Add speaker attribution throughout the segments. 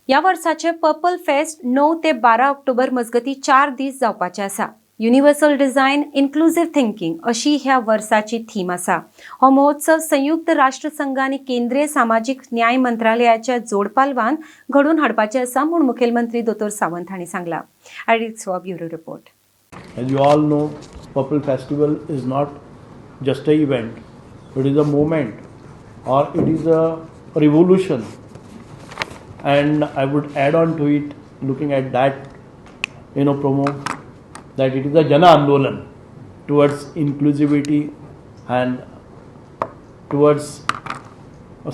Speaker 1: या वर्साचे purple fest 9 ते 12 October मजगती 4 दीस जावपाचे आसा। युनिवर्सल डिझायन इन्क्लुसिव्ह थिंकिंग अशी ह्या वर्साची थीम आसा। हो महोत्सव संयुक्त राष्ट्र संघ आणि केंद्रीय सामाजिक न्याय मंत्रालयाच्या जोडपालवान घडून हाडपाचे आसा म्हूण मुखेलमंत्री दोतोर सावंत हांणी सांगला। RDXGOA bureau report.
Speaker 2: As you all know, Purple Festival is not just an event, it is a movement or it is a revolution. And I would add on to it, looking at that, promo, that it is a Jana Andolan towards inclusivity and towards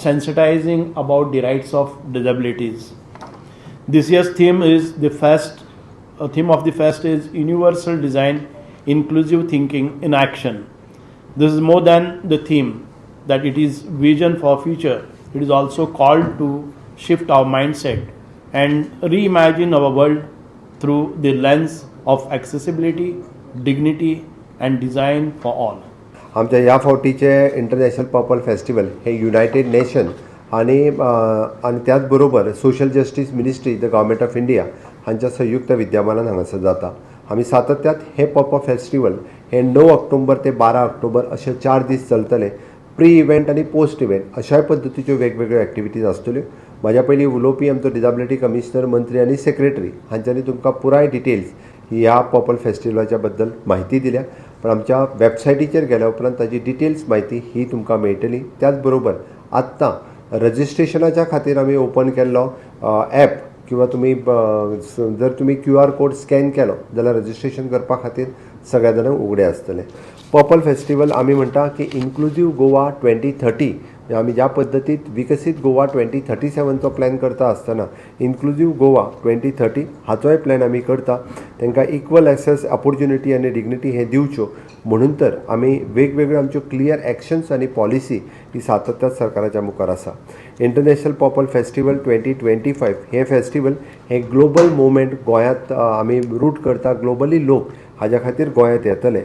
Speaker 2: sensitizing about the rights of disabilities. This year's theme is theme of the fest is universal design, inclusive thinking in action. This is more than the theme, that it is vision for future. It is also called to shift our mindset and reimagine our world through the lens of accessibility, dignity and design for all.
Speaker 3: आमच्या या फावटीचे international purple festival हे United nation आणि त्याचबरोबर social justice ministry the government of India हांच्या संयुक्त विद्यमानान हांगासर जाता। आमी सातत्यात हे पर्पल फेस्टिवल हे 9 ऑक्टोबर ते 12 ऑक्टोबर असे 4 दीस चलतले। प्री इव्हेंट आणि पोस्ट इव्हेंट अशाय पद्धतीच्यो वेगवेगळ्यो एक्टिविटीज आसतल्यो। माझ्या पयलीं उलोवपी आमचो डिसेबिलिटी कमिशनर मंत्री आणि सेक्रेटरी हांच्यांनी तुमकां पुराय डिटेल्स ह्या पर्पल फेस्टिवलाच्या बद्दल माहिती दिल्या, पण आमच्या वेबसायटीचेर गेल्या उपरांत ताजी डिटेल्स माहिती ही तुमकां मेळटली। त्याचबरोबर आत्तां रजिस्ट्रेशनाच्या खातीर आमी ओपन केल्लो ॲप किंवा तुम्ही जर तुम्ही QR कोड स्कॅन केलो जाल्यार रजिस्ट्रेशन करपा खातीर सगळ्या जाणांक उगडे आसतले। पर्पल फेस्टिवल आमी म्हणटा की इन्क्लुसिव्ह गोवा 2030, आमी ज्या पद्दतीत विकसीत गोवा 2037चो प्लॅन करता आसतना इन्क्लुसिव्ह गोवा 2030 हाचोय प्लॅन आमी करता। तांकां इक्वल एक्सेस ऑपॉर्च्युनिटी आनी डिग्निटी हे दिवच्यो म्हणून तर आमी वेगवेगळ्यो आमच्यो क्लियर एक्शन्स आनी पॉलिसी ही सातत्यात सरकाराच्या मुखार आसा। इंटरनॅशनल पर्पल फेस्टिवल 2025 हे फेस्टिवल हे ग्लोबल मुवमेंट गोंयांत आमी रूट करता, ग्लोबली लोक हाज्या खातीर गोंयांत येतले।